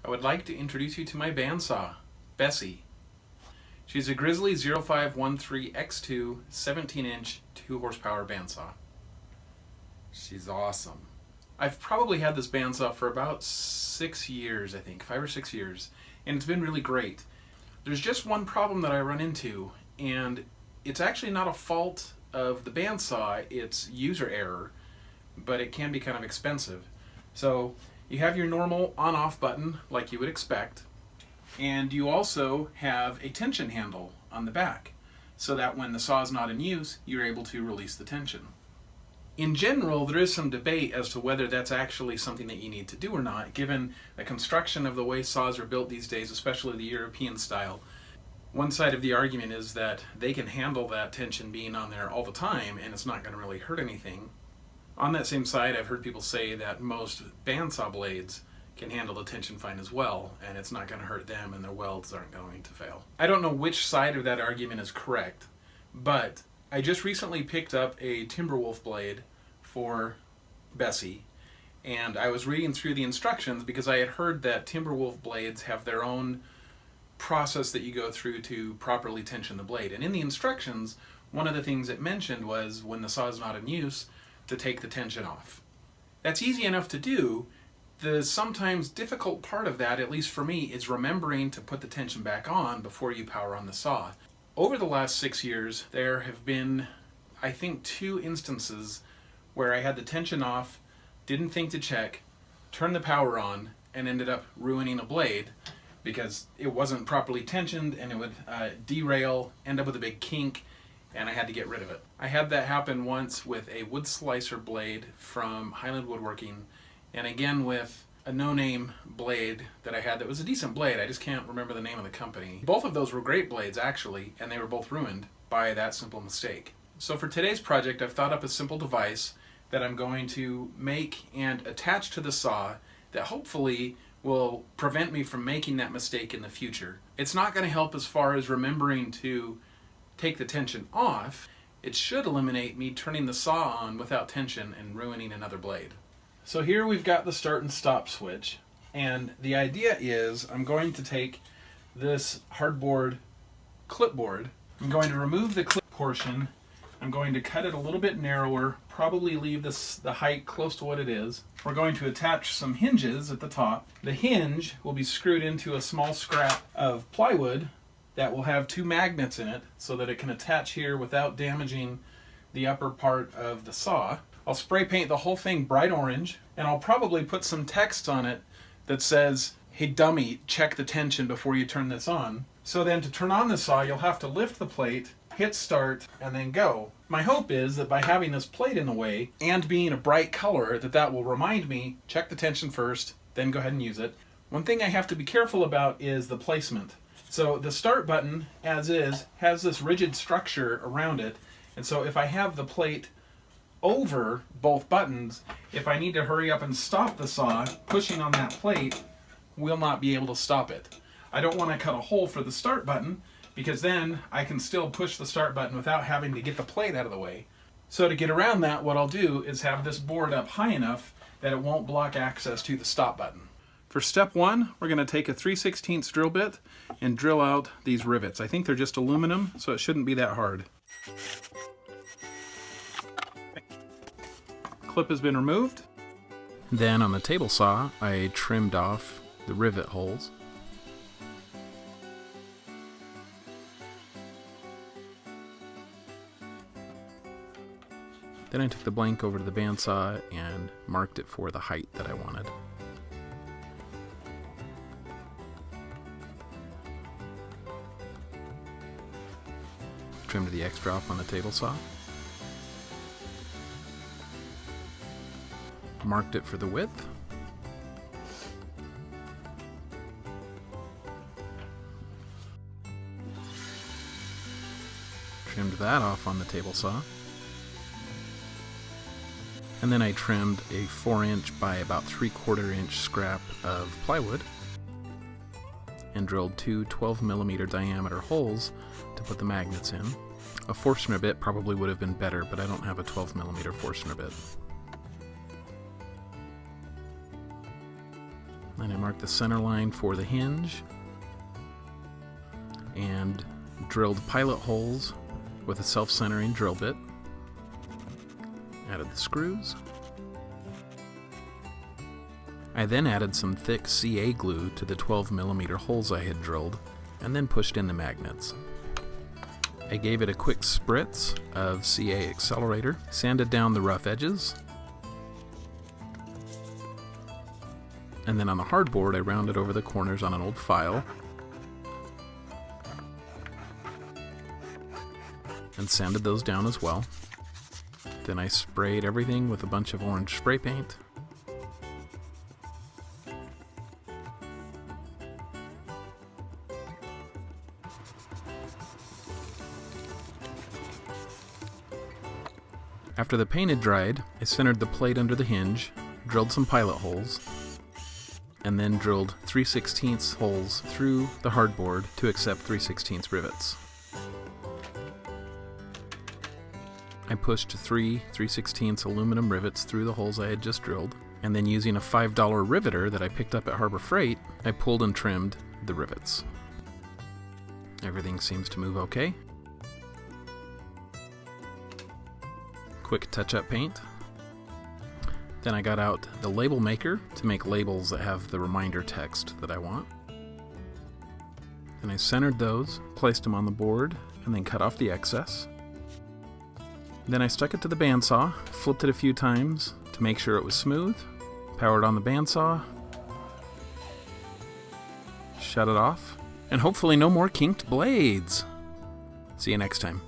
I would like to introduce you to my bandsaw, Bessie. She's a Grizzly 0513X2 17-inch 2-horsepower bandsaw. She's awesome. I've probably had this bandsaw for about 6 years, I think, 5 or 6 years, and it's been really great. There's just one problem that I run into, and it's actually not a fault of the bandsaw, it's user error, but it can be kind of expensive. So you have your normal on-off button like you would expect, and you also have a tension handle on the back so that when the saw is not in use, you're able to release the tension. In general, there is some debate as to whether that's actually something that you need to do or not, given the construction of the way saws are built these days, especially the European style. One side of the argument is that they can handle that tension being on there all the time and it's not going to really hurt anything. On that same side, I've heard people say that most bandsaw blades can handle the tension fine as well, and it's not going to hurt them and their welds aren't going to fail. I don't know which side of that argument is correct, but I just recently picked up a Timberwolf blade for Bessie, and I was reading through the instructions because I had heard that Timberwolf blades have their own process that you go through to properly tension the blade. And in the instructions, one of the things it mentioned was when the saw is not in use, to take the tension off. That's easy enough to do. The sometimes difficult part of that, at least for me, is remembering to put the tension back on before you power on the saw. Over the last 6 years, there have been, I think, 2 instances where I had the tension off, didn't think to check, turned the power on, and ended up ruining a blade because it wasn't properly tensioned and it would derail, end up with a big kink, and I had to get rid of it. I had that happen once with a wood slicer blade from Highland Woodworking, and again with a no-name blade that I had that was a decent blade. I just can't remember the name of the company. Both of those were great blades actually, and they were both ruined by that simple mistake. So for today's project, I've thought up a simple device that I'm going to make and attach to the saw that hopefully will prevent me from making that mistake in the future. It's not going to help as far as remembering to take the tension off. It should eliminate me turning the saw on without tension and ruining another blade. So here we've got the start and stop switch, and the idea is I'm going to take this hardboard clipboard, I'm going to remove the clip portion, I'm going to cut it a little bit narrower, probably leave the height close to what it is. We're going to attach some hinges at the top. The hinge will be screwed into a small scrap of plywood that will have 2 magnets in it so that it can attach here without damaging the upper part of the saw. I'll spray paint the whole thing bright orange, and I'll probably put some text on it that says, "Hey dummy, check the tension before you turn this on." So then to turn on the saw, you'll have to lift the plate, hit start, and then go. My hope is that by having this plate in the way and being a bright color, that will remind me, check the tension first, then go ahead and use it. One thing I have to be careful about is the placement. So the start button, as is, has this rigid structure around it, and so if I have the plate over both buttons, if I need to hurry up and stop the saw, pushing on that plate will not be able to stop it. I don't want to cut a hole for the start button because then I can still push the start button without having to get the plate out of the way. So to get around that, what I'll do is have this board up high enough that it won't block access to the stop button. For step 1, we're going to take a 3/16 drill bit and drill out these rivets. I think they're just aluminum, so it shouldn't be that hard. Clip has been removed. Then on the table saw, I trimmed off the rivet holes. Then I took the blank over to the bandsaw and marked it for the height that I wanted. Trimmed the extra off on the table saw. Marked it for the width. Trimmed that off on the table saw. And then I trimmed a 4-inch by about 3/4 inch scrap of plywood and drilled 2 12mm diameter holes to put the magnets in. A Forstner bit probably would have been better, but I don't have a 12mm Forstner bit. Then I marked the center line for the hinge and drilled pilot holes with a self-centering drill bit. Added the screws. I then added some thick CA glue to the 12mm holes I had drilled, and then pushed in the magnets. I gave it a quick spritz of CA accelerator, sanded down the rough edges, and then on the hardboard I rounded over the corners on an old file and sanded those down as well. Then I sprayed everything with a bunch of orange spray paint. After the paint had dried, I centered the plate under the hinge, drilled some pilot holes, and then drilled 3/16 holes through the hardboard to accept 3/16 rivets. I pushed 3 3/16 aluminum rivets through the holes I had just drilled, and then using a $5 riveter that I picked up at Harbor Freight, I pulled and trimmed the rivets. Everything seems to move okay. Quick touch-up paint. Then I got out the label maker to make labels that have the reminder text that I want. Then I centered those, placed them on the board, and then cut off the excess. Then I stuck it to the bandsaw, flipped it a few times to make sure it was smooth, powered on the bandsaw, shut it off, and hopefully no more kinked blades. See you next time.